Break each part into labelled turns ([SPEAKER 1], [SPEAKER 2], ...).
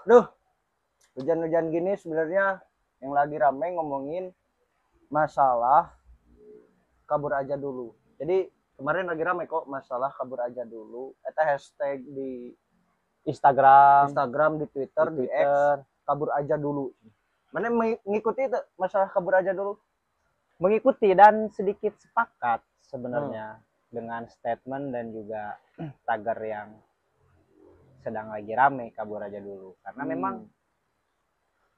[SPEAKER 1] Duh, hujan-hujan gini sebenarnya yang lagi ramai ngomongin masalah kabur aja dulu. Jadi kemarin lagi ramai kok masalah kabur aja dulu. Eta hashtag di
[SPEAKER 2] Instagram,
[SPEAKER 1] Instagram, di Twitter,
[SPEAKER 2] di
[SPEAKER 1] di X,
[SPEAKER 2] Twitter,
[SPEAKER 1] kabur aja dulu. Mana mengikuti itu masalah kabur aja dulu?
[SPEAKER 2] mengikuti dan sedikit sepakat sebenarnya dengan statement dan juga tagar yang sedang lagi rame kabur aja dulu. Karena memang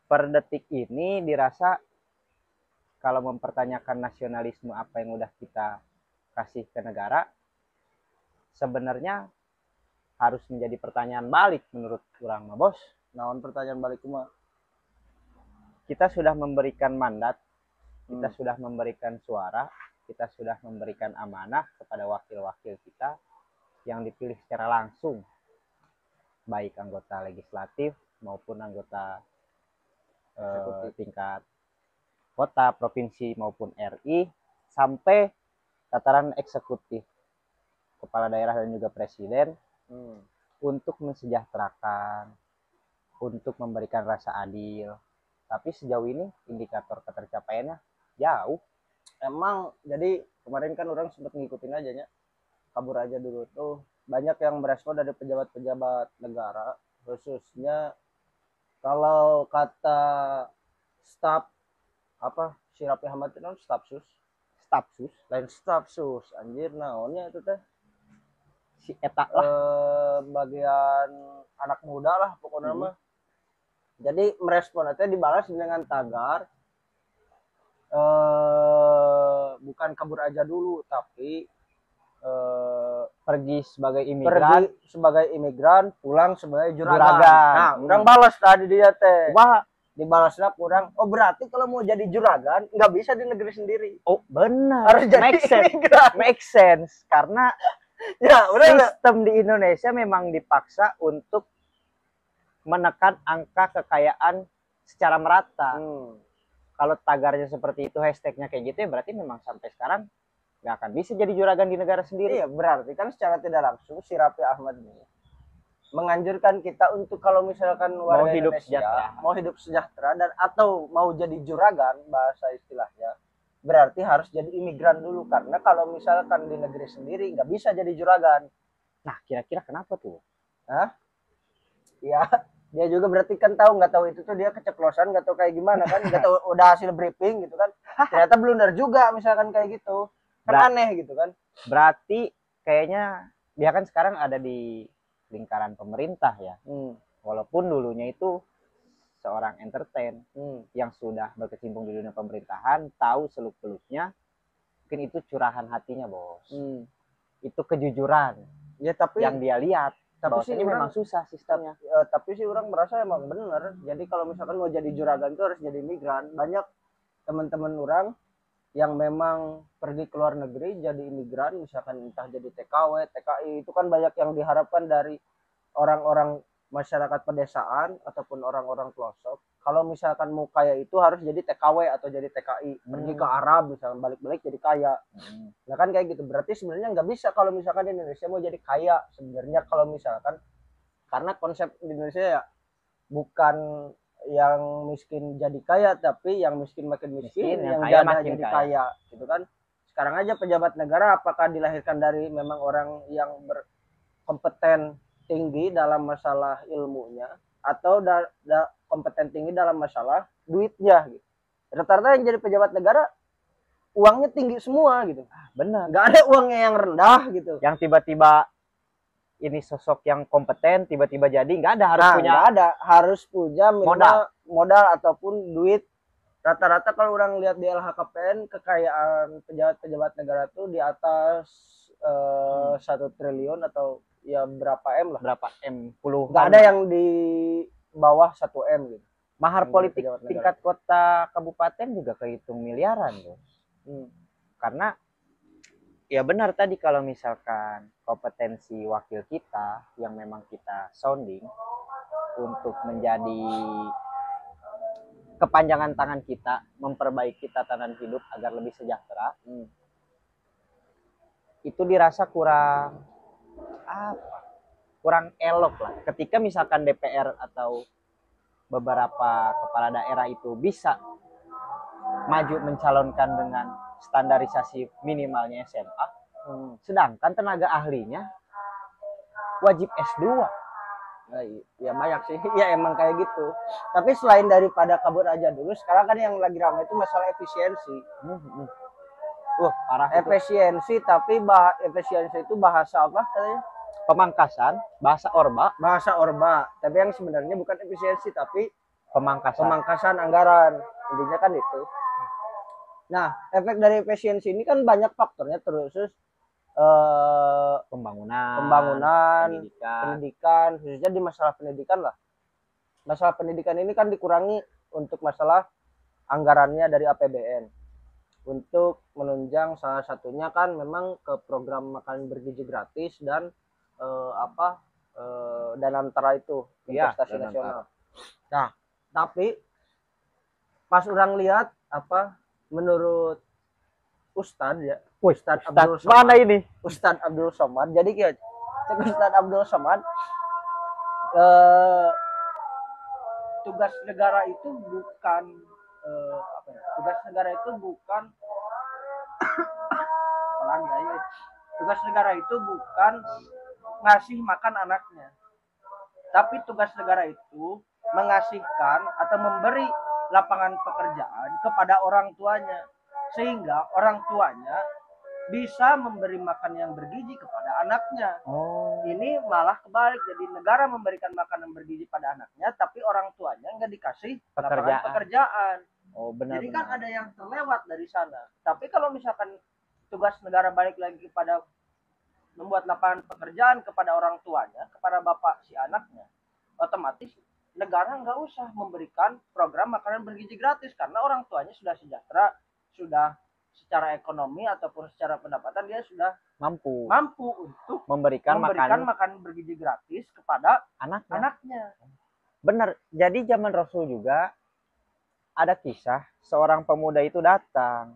[SPEAKER 2] per detik ini dirasa kalau mempertanyakan nasionalisme apa yang udah kita kasih ke negara, sebenarnya harus menjadi pertanyaan balik menurut orang mah bos.
[SPEAKER 1] Naon pertanyaan balik mah?
[SPEAKER 2] Kita sudah memberikan mandat, kita sudah memberikan suara, kita sudah memberikan amanah kepada wakil-wakil kita yang dipilih secara langsung, baik anggota legislatif maupun anggota tingkat kota, provinsi maupun RI, sampai tataran eksekutif, kepala daerah dan juga presiden, untuk mensejahterakan, untuk memberikan rasa adil. Tapi sejauh ini indikator ketercapaiannya jauh.
[SPEAKER 1] Emang jadi kemarin kan orang sempat ngikutin aja nya kabur aja dulu tuh banyak yang merespon dari pejabat-pejabat negara, khususnya kalau kata staf apa si Rapi Ahmad itu non stafsus lain stafsus anjir naonnya itu teh
[SPEAKER 2] Si eta lah.
[SPEAKER 1] bagian anak muda lah pokoknya mah. Jadi merespon itu dibalas dengan tagar bukan kabur aja dulu tapi
[SPEAKER 2] Pergi sebagai imigran,
[SPEAKER 1] pulang sebagai juragan.
[SPEAKER 2] Juragan.
[SPEAKER 1] Nah, orang balas tadi dia teh.
[SPEAKER 2] wah,
[SPEAKER 1] Dibalasnya kurang. Oh, berarti kalau mau jadi juragan nggak bisa di negeri sendiri.
[SPEAKER 2] oh benar,
[SPEAKER 1] Harus jadi
[SPEAKER 2] make sense,
[SPEAKER 1] imigran.
[SPEAKER 2] make sense. Karena
[SPEAKER 1] Ya, udah.
[SPEAKER 2] sistem di Indonesia memang dipaksa untuk menekan angka kekayaan secara merata. Kalau tagarnya seperti itu, hashtagnya kayak gitu, ya berarti memang sampai sekarang nggak akan bisa jadi juragan di negara sendiri.
[SPEAKER 1] Iya, berarti kan secara tidak langsung si Raffi Ahmad ini menganjurkan kita untuk kalau misalkan warga
[SPEAKER 2] Mau hidup
[SPEAKER 1] Indonesia
[SPEAKER 2] sejahtera.
[SPEAKER 1] mau hidup sejahtera dan atau mau jadi juragan bahasa istilahnya, berarti harus jadi imigran dulu, karena kalau misalkan di negeri sendiri nggak bisa jadi juragan.
[SPEAKER 2] Nah, kira-kira kenapa tuh?
[SPEAKER 1] Hah? Ya, dia juga berarti kan nggak tahu itu tuh dia keceplosan, nggak tahu kayak gimana kan, nggak tahu udah hasil briefing gitu kan, ternyata blunder juga misalkan kayak gitu, kan aneh gitu kan.
[SPEAKER 2] Berarti kayaknya dia kan sekarang ada di lingkaran pemerintah ya. Walaupun dulunya itu seorang entertain yang sudah berkecimpung di dunia pemerintahan, tahu seluk-beluknya, mungkin itu curahan hatinya bos. Itu kejujuran
[SPEAKER 1] Ya tapi
[SPEAKER 2] yang dia lihat.
[SPEAKER 1] tapi
[SPEAKER 2] sih memang susah sistemnya.
[SPEAKER 1] Tapi sih orang merasa emang bener. Jadi kalau misalkan mau jadi juragan itu harus jadi migran. Banyak teman-teman orang yang memang pergi ke luar negeri jadi imigran, misalkan entah jadi TKW, TKI, itu kan banyak yang diharapkan dari orang-orang masyarakat pedesaan ataupun orang-orang pelosok. Kalau misalkan mau kaya itu harus jadi TKW atau jadi TKI, pergi ke Arab misalkan, balik-balik jadi kaya. Nah kan kayak gitu, berarti sebenarnya nggak bisa kalau misalkan di Indonesia mau jadi kaya sebenarnya, kalau misalkan, karena konsep di Indonesia ya bukan yang miskin jadi kaya, tapi yang miskin makin miskin, yang kaya makin jadi kaya gitu kan. Sekarang aja pejabat negara apakah dilahirkan dari memang orang yang berkompeten tinggi dalam masalah ilmunya atau kompeten tinggi dalam masalah duitnya gitu. Rata-rata yang jadi pejabat negara uangnya tinggi semua gitu.
[SPEAKER 2] Benar.
[SPEAKER 1] Nggak ada uangnya yang rendah gitu.
[SPEAKER 2] Yang tiba-tiba ini sosok yang kompeten tiba-tiba jadi, nggak ada,
[SPEAKER 1] harus punya modal ataupun duit. Rata-rata kalau orang lihat di LHKPN kekayaan pejabat-pejabat negara tuh di atas 1 triliun atau ya berapa M lah,
[SPEAKER 2] berapa M puluh,
[SPEAKER 1] nggak ada yang di bawah 1 M gitu.
[SPEAKER 2] Mahar politik tingkat kota kabupaten juga kehitung miliaran tuh. Karena ya benar tadi, kalau misalkan kompetensi wakil kita yang memang kita sounding untuk menjadi kepanjangan tangan kita, memperbaiki tatanan hidup agar lebih sejahtera, itu dirasa kurang elok lah ketika misalkan DPR atau beberapa kepala daerah itu bisa maju mencalonkan dengan standarisasi minimalnya SMA, sedangkan tenaga ahlinya wajib S2.
[SPEAKER 1] Ya banyak sih. Ya emang kayak gitu. Tapi selain daripada kabur aja dulu, sekarang kan yang lagi ramai itu masalah efisiensi.
[SPEAKER 2] Parah itu.
[SPEAKER 1] Efisiensi, tapi efisiensi itu bahasa apa katanya?
[SPEAKER 2] Pemangkasan, bahasa Orba.
[SPEAKER 1] Bahasa Orba. Tapi yang sebenarnya bukan efisiensi, tapi
[SPEAKER 2] Pemangkasan
[SPEAKER 1] anggaran. Intinya kan itu. Nah, efek dari efisiensi ini kan banyak faktornya, terus
[SPEAKER 2] pembangunan,
[SPEAKER 1] pendidikan, khususnya di masalah pendidikan lah. Masalah pendidikan ini kan dikurangi untuk masalah anggarannya dari APBN. Untuk menunjang salah satunya kan memang ke program makan bergizi gratis dan dan antara itu investasi nasional. Nah, tapi pas orang lihat menurut Ustadz ya, Ustadz Abdul Somad.
[SPEAKER 2] Mana ini?
[SPEAKER 1] Ustadz Abdul Somad. Jadi kayak Ustadz Abdul Somad, tugas negara itu bukan tugas negara itu bukan tugas negara itu bukan ngasih makan anaknya, tapi tugas negara itu mengasihkan atau memberi lapangan pekerjaan kepada orang tuanya, sehingga orang tuanya bisa memberi makan yang bergizi kepada anaknya. Ini malah kebalik, jadi negara memberikan makanan bergizi pada anaknya, tapi orang tuanya nggak dikasih lapangan pekerjaan.
[SPEAKER 2] Benar.
[SPEAKER 1] Jadi kan ada yang terlewat dari sana. Tapi kalau misalkan tugas negara balik lagi kepada membuat lapangan pekerjaan kepada orang tuanya, kepada bapak si anaknya, otomatis negara nggak usah memberikan program makanan bergizi gratis karena orang tuanya sudah sejahtera, sudah secara ekonomi ataupun secara pendapatan dia sudah mampu untuk memberikan makanan bergizi gratis kepada anaknya.
[SPEAKER 2] Benar. Jadi zaman Rasul juga ada kisah seorang pemuda itu datang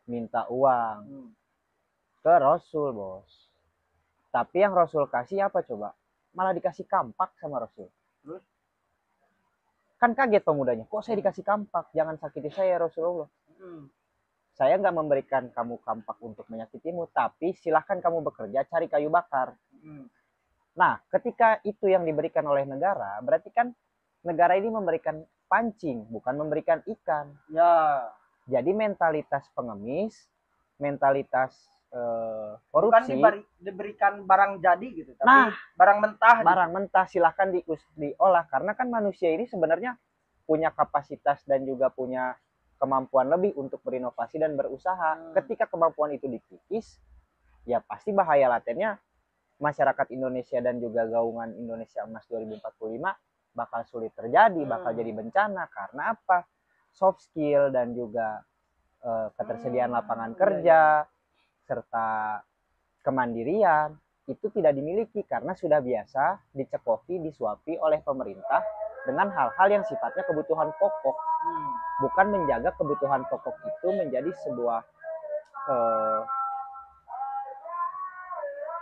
[SPEAKER 2] minta uang ke Rasul, bos. Tapi yang Rasul kasih apa coba? Malah dikasih kampak sama Rasul.
[SPEAKER 1] Terus?
[SPEAKER 2] Kan kaget pemudanya. Kok saya dikasih kampak? Jangan sakiti saya, Rasulullah. Saya nggak memberikan kamu kampak untuk menyakitimu, tapi silahkan kamu bekerja cari kayu bakar. Nah, ketika itu yang diberikan oleh negara, berarti kan negara ini memberikan pancing, bukan memberikan ikan.
[SPEAKER 1] Ya.
[SPEAKER 2] Jadi mentalitas pengemis, mentalitas korupsi.
[SPEAKER 1] Bukan diberikan barang jadi gitu, tapi barang mentah.
[SPEAKER 2] Barang mentah silahkan diolah, karena kan manusia ini sebenarnya punya kapasitas dan juga punya kemampuan lebih untuk berinovasi dan berusaha. Ketika kemampuan itu dikikis, ya pasti bahaya latennya masyarakat Indonesia dan juga gaungan Indonesia Emas 2045 bakal sulit terjadi, bakal jadi bencana. Karena apa? Soft skill dan juga ketersediaan lapangan kerja serta kemandirian itu tidak dimiliki karena sudah biasa dicekoki, disuapi oleh pemerintah dengan hal-hal yang sifatnya kebutuhan pokok. Bukan menjaga kebutuhan pokok itu menjadi sebuah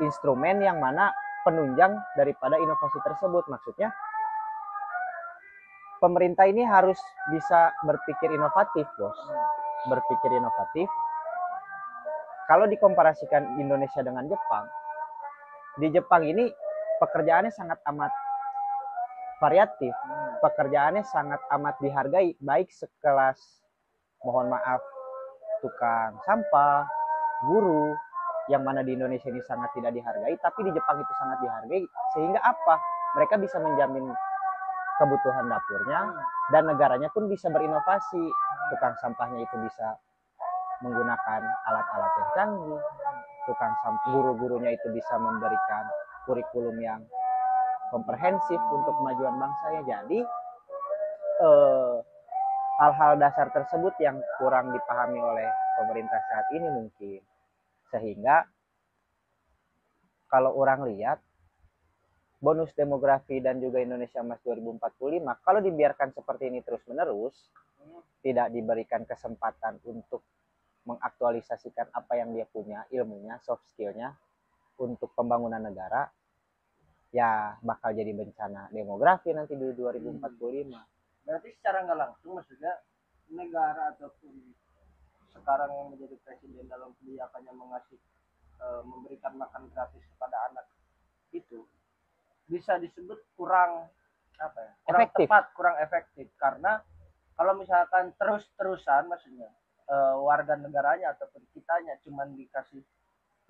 [SPEAKER 2] instrumen yang mana penunjang daripada inovasi tersebut. Maksudnya pemerintah ini harus bisa berpikir inovatif, bos. Berpikir inovatif. Kalau dikomparasikan Indonesia dengan Jepang, di Jepang ini pekerjaannya sangat amat variatif. Pekerjaannya sangat amat dihargai, baik sekelas, mohon maaf, tukang sampah, guru, yang mana di Indonesia ini sangat tidak dihargai, tapi di Jepang itu sangat dihargai. Sehingga apa? Mereka bisa menjamin kebutuhan dapurnya dan negaranya pun bisa berinovasi. Tukang sampahnya itu bisa menggunakan alat-alat yang canggih, guru-gurunya itu bisa memberikan kurikulum yang komprehensif untuk kemajuan bangsanya. Jadi hal-hal dasar tersebut yang kurang dipahami oleh pemerintah saat ini mungkin, sehingga kalau orang lihat bonus demografi dan juga Indonesia Emas 2045 kalau dibiarkan seperti ini terus menerus, tidak diberikan kesempatan untuk mengaktualisasikan apa yang dia punya, ilmunya, soft skillnya untuk pembangunan negara, ya bakal jadi bencana demografi nanti di 2045.
[SPEAKER 1] Berarti secara nggak langsung maksudnya negara ataupun sekarang yang menjadi presiden dalam kebijakannya mengasih memberikan makan gratis kepada anak itu bisa disebut kurang apa ya? Kurang
[SPEAKER 2] Efektif.
[SPEAKER 1] tepat, kurang efektif karena kalau misalkan terus-terusan maksudnya warga negaranya ataupun kitanya cuman dikasih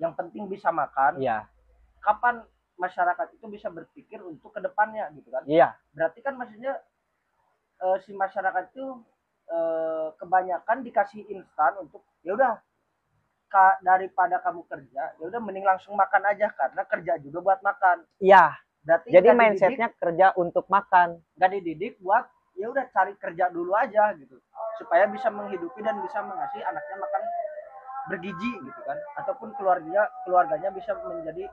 [SPEAKER 1] yang penting bisa makan,
[SPEAKER 2] Iya,
[SPEAKER 1] kapan masyarakat itu bisa berpikir untuk kedepannya gitu kan?
[SPEAKER 2] iya,
[SPEAKER 1] Berarti kan maksudnya si masyarakat itu kebanyakan dikasih instan untuk ya udah daripada kamu kerja ya udah mending langsung makan aja karena kerja juga buat makan.
[SPEAKER 2] iya.
[SPEAKER 1] Berarti
[SPEAKER 2] Jadi
[SPEAKER 1] nggak
[SPEAKER 2] mindsetnya kerja untuk makan.
[SPEAKER 1] nggak dididik buat ya udah cari kerja dulu aja gitu supaya bisa menghidupi dan bisa mengasih anaknya makan bergizi gitu kan ataupun keluarganya bisa menjadi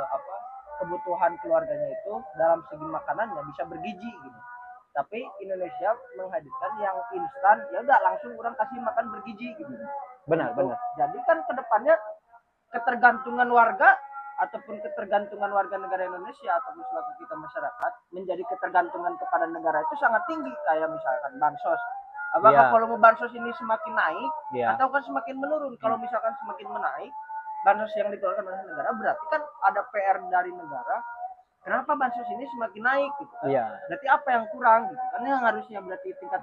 [SPEAKER 1] apa kebutuhan keluarganya itu dalam segi makanannya bisa bergizi gitu. Tapi Indonesia menghadirkan yang instan ya udah langsung orang kasih makan bergizi gitu.
[SPEAKER 2] Benar,
[SPEAKER 1] Gitu.
[SPEAKER 2] benar.
[SPEAKER 1] Jadi kan kedepannya ketergantungan warga ataupun ketergantungan warga negara Indonesia ataupun selaku kita masyarakat menjadi ketergantungan kepada negara itu sangat tinggi kayak misalkan bansos. Apakah
[SPEAKER 2] Iya.
[SPEAKER 1] volume bansos ini semakin naik
[SPEAKER 2] Iya.
[SPEAKER 1] atau kan semakin menurun? Kalau misalkan semakin menaik bansos yang dikeluarkan oleh negara berarti kan ada PR dari negara. Kenapa bansos ini semakin naik gitu kan?
[SPEAKER 2] Iya.
[SPEAKER 1] Berarti apa yang kurang gitu kan? Yang harusnya berarti tingkat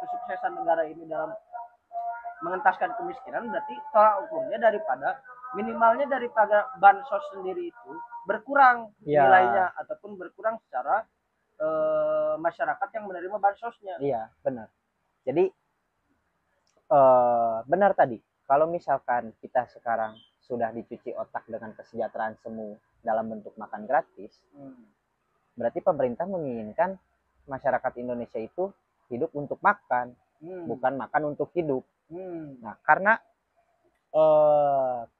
[SPEAKER 1] kesuksesan negara ini dalam mengentaskan kemiskinan berarti tolak ukurnya daripada minimalnya daripada bansos sendiri itu berkurang
[SPEAKER 2] Iya.
[SPEAKER 1] nilainya ataupun berkurang secara masyarakat yang menerima bansosnya.
[SPEAKER 2] Iya, benar. Jadi benar tadi. Kalau misalkan kita sekarang sudah dicuci otak dengan kesejahteraan semu dalam bentuk makan gratis, berarti pemerintah menginginkan masyarakat Indonesia itu hidup untuk makan, bukan makan untuk hidup. Nah, karena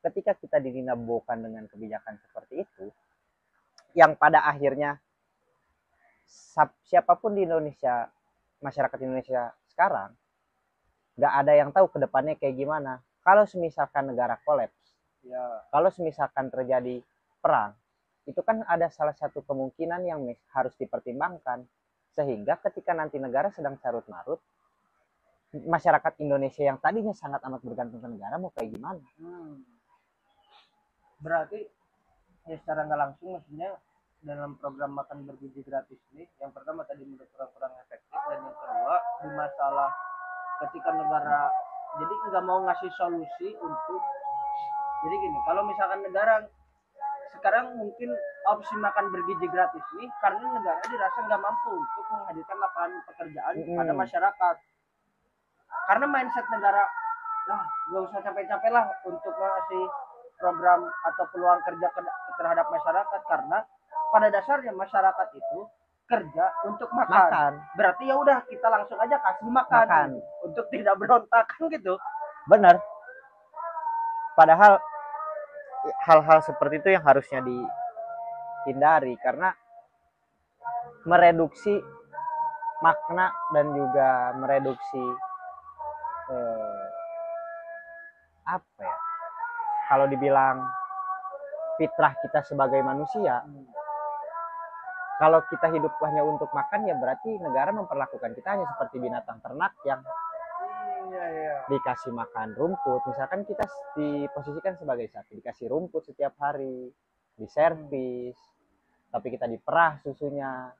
[SPEAKER 2] ketika kita dinabokan dengan kebijakan seperti itu, yang pada akhirnya siapapun di Indonesia, masyarakat Indonesia sekarang, nggak ada yang tahu ke depannya kayak gimana. Kalau misalkan negara kolaps,
[SPEAKER 1] Ya.
[SPEAKER 2] kalau misalkan terjadi perang, itu kan ada salah satu kemungkinan yang harus dipertimbangkan. Sehingga ketika nanti negara sedang carut marut, masyarakat Indonesia yang tadinya sangat amat bergantung ke negara mau kayak gimana?
[SPEAKER 1] Berarti ya secara nggak langsung maksudnya dalam program makan bergizi gratis ini yang pertama tadi menurut kurang efektif dan yang kedua di masalah ketika negara jadi nggak mau ngasih solusi untuk jadi gini kalau misalkan negara sekarang mungkin opsi makan bergizi gratis ini karena negara dirasa nggak mampu untuk menghadirkan lapangan pekerjaan pada masyarakat karena mindset negara lah nggak usah capek-capek lah untuk ngasih program atau peluang kerja terhadap masyarakat karena pada dasarnya masyarakat itu kerja untuk makan. Berarti ya udah kita langsung aja kasih makan. Untuk tidak berontak kan gitu.
[SPEAKER 2] Benar. Padahal hal-hal seperti itu yang harusnya dihindari karena mereduksi makna dan juga mereduksi apa ya? Kalau dibilang fitrah kita sebagai manusia, kalau kita hidup hanya untuk makan ya berarti negara memperlakukan kita hanya seperti binatang ternak yang dikasih makan rumput. Misalkan kita diposisikan sebagai sapi, dikasih rumput setiap hari, diservis, tapi kita diperah susunya,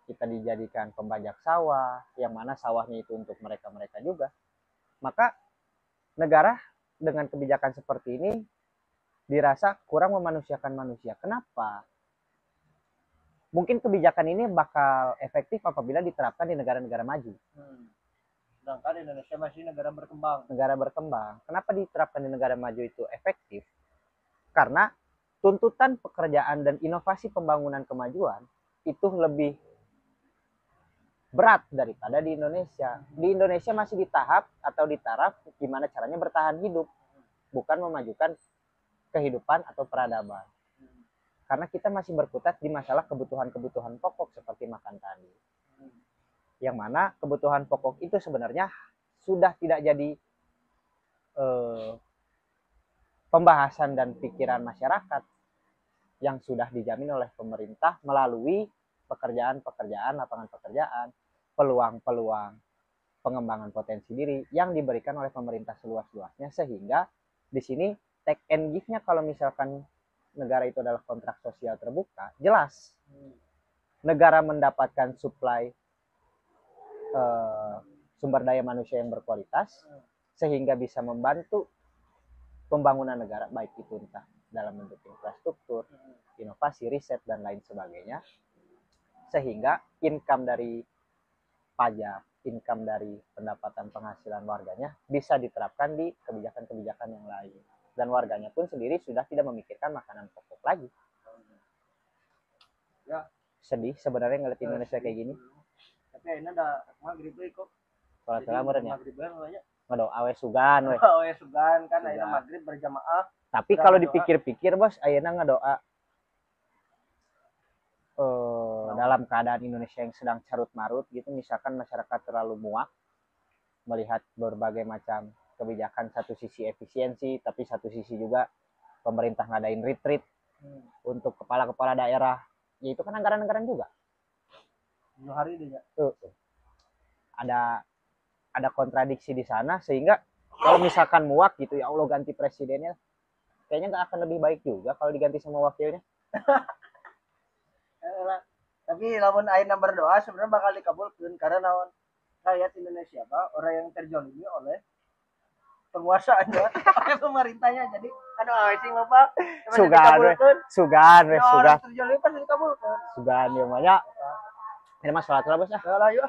[SPEAKER 2] kita dijadikan pembajak sawah, yang mana sawahnya itu untuk mereka-mereka juga. Maka negara dengan kebijakan seperti ini dirasa kurang memanusiakan manusia. Kenapa? Mungkin kebijakan ini bakal efektif apabila diterapkan di negara-negara maju.
[SPEAKER 1] Sedangkan Indonesia masih negara berkembang.
[SPEAKER 2] Negara berkembang. Kenapa diterapkan di negara maju itu efektif? Karena tuntutan pekerjaan dan inovasi pembangunan kemajuan itu lebih berat daripada di Indonesia. Di Indonesia masih di tahap atau di taraf gimana caranya bertahan hidup, bukan memajukan kehidupan atau peradaban. Karena kita masih berkutat di masalah kebutuhan-kebutuhan pokok seperti makan tadi. Yang mana kebutuhan pokok itu sebenarnya sudah tidak jadi pembahasan dan pikiran masyarakat. yang sudah dijamin oleh pemerintah melalui pekerjaan-pekerjaan, lapangan pekerjaan, peluang-peluang pengembangan potensi diri yang diberikan oleh pemerintah seluas-luasnya, sehingga di sini take and give-nya kalau misalkan negara itu adalah kontrak sosial terbuka, jelas negara mendapatkan supply sumber daya manusia yang berkualitas sehingga bisa membantu pembangunan negara, baik itu entah dalam bentuk infrastruktur, inovasi, riset, dan lain sebagainya, sehingga income dari pajak, income dari pendapatan penghasilan warganya bisa diterapkan di kebijakan-kebijakan yang lain, dan warganya pun sendiri sudah tidak memikirkan makanan pokok lagi.
[SPEAKER 1] Ya,
[SPEAKER 2] sedih sebenarnya ngeliat Indonesia kayak gini.
[SPEAKER 1] tapi ini ada maghrib kok.
[SPEAKER 2] Kalau telah merenya
[SPEAKER 1] Maghrib banget
[SPEAKER 2] ngedoa we sugan we.
[SPEAKER 1] Oh ya sugan kan ayeuna maghrib berjamaah.
[SPEAKER 2] Tapi kalau dipikir-pikir bos, ayeuna ngedoa dalam keadaan Indonesia yang sedang carut marut gitu, misalkan masyarakat terlalu muak melihat berbagai macam kebijakan, satu sisi efisiensi tapi satu sisi juga pemerintah ngadain retreat untuk kepala-kepala daerah, ya itu kan anggaran-anggaran juga.
[SPEAKER 1] Hari dia.
[SPEAKER 2] Ada kontradiksi di sana, sehingga kalau misalkan muak gitu, ya Allah ganti presidennya, kayaknya nggak akan lebih baik juga kalau diganti sama wakilnya.
[SPEAKER 1] Tapi lamun ayeuna berdoa sebenarnya bakal dikabulkan karena naon, rakyat Indonesia orang yang terjolimi oleh penguasaannya, oleh pemerintahnya. Jadi anu sing loba
[SPEAKER 2] sugan
[SPEAKER 1] terjolimi pasti dikabulkan.
[SPEAKER 2] Sugan ya mah. Ini mah salat lah bos ah.
[SPEAKER 1] Lah yuk.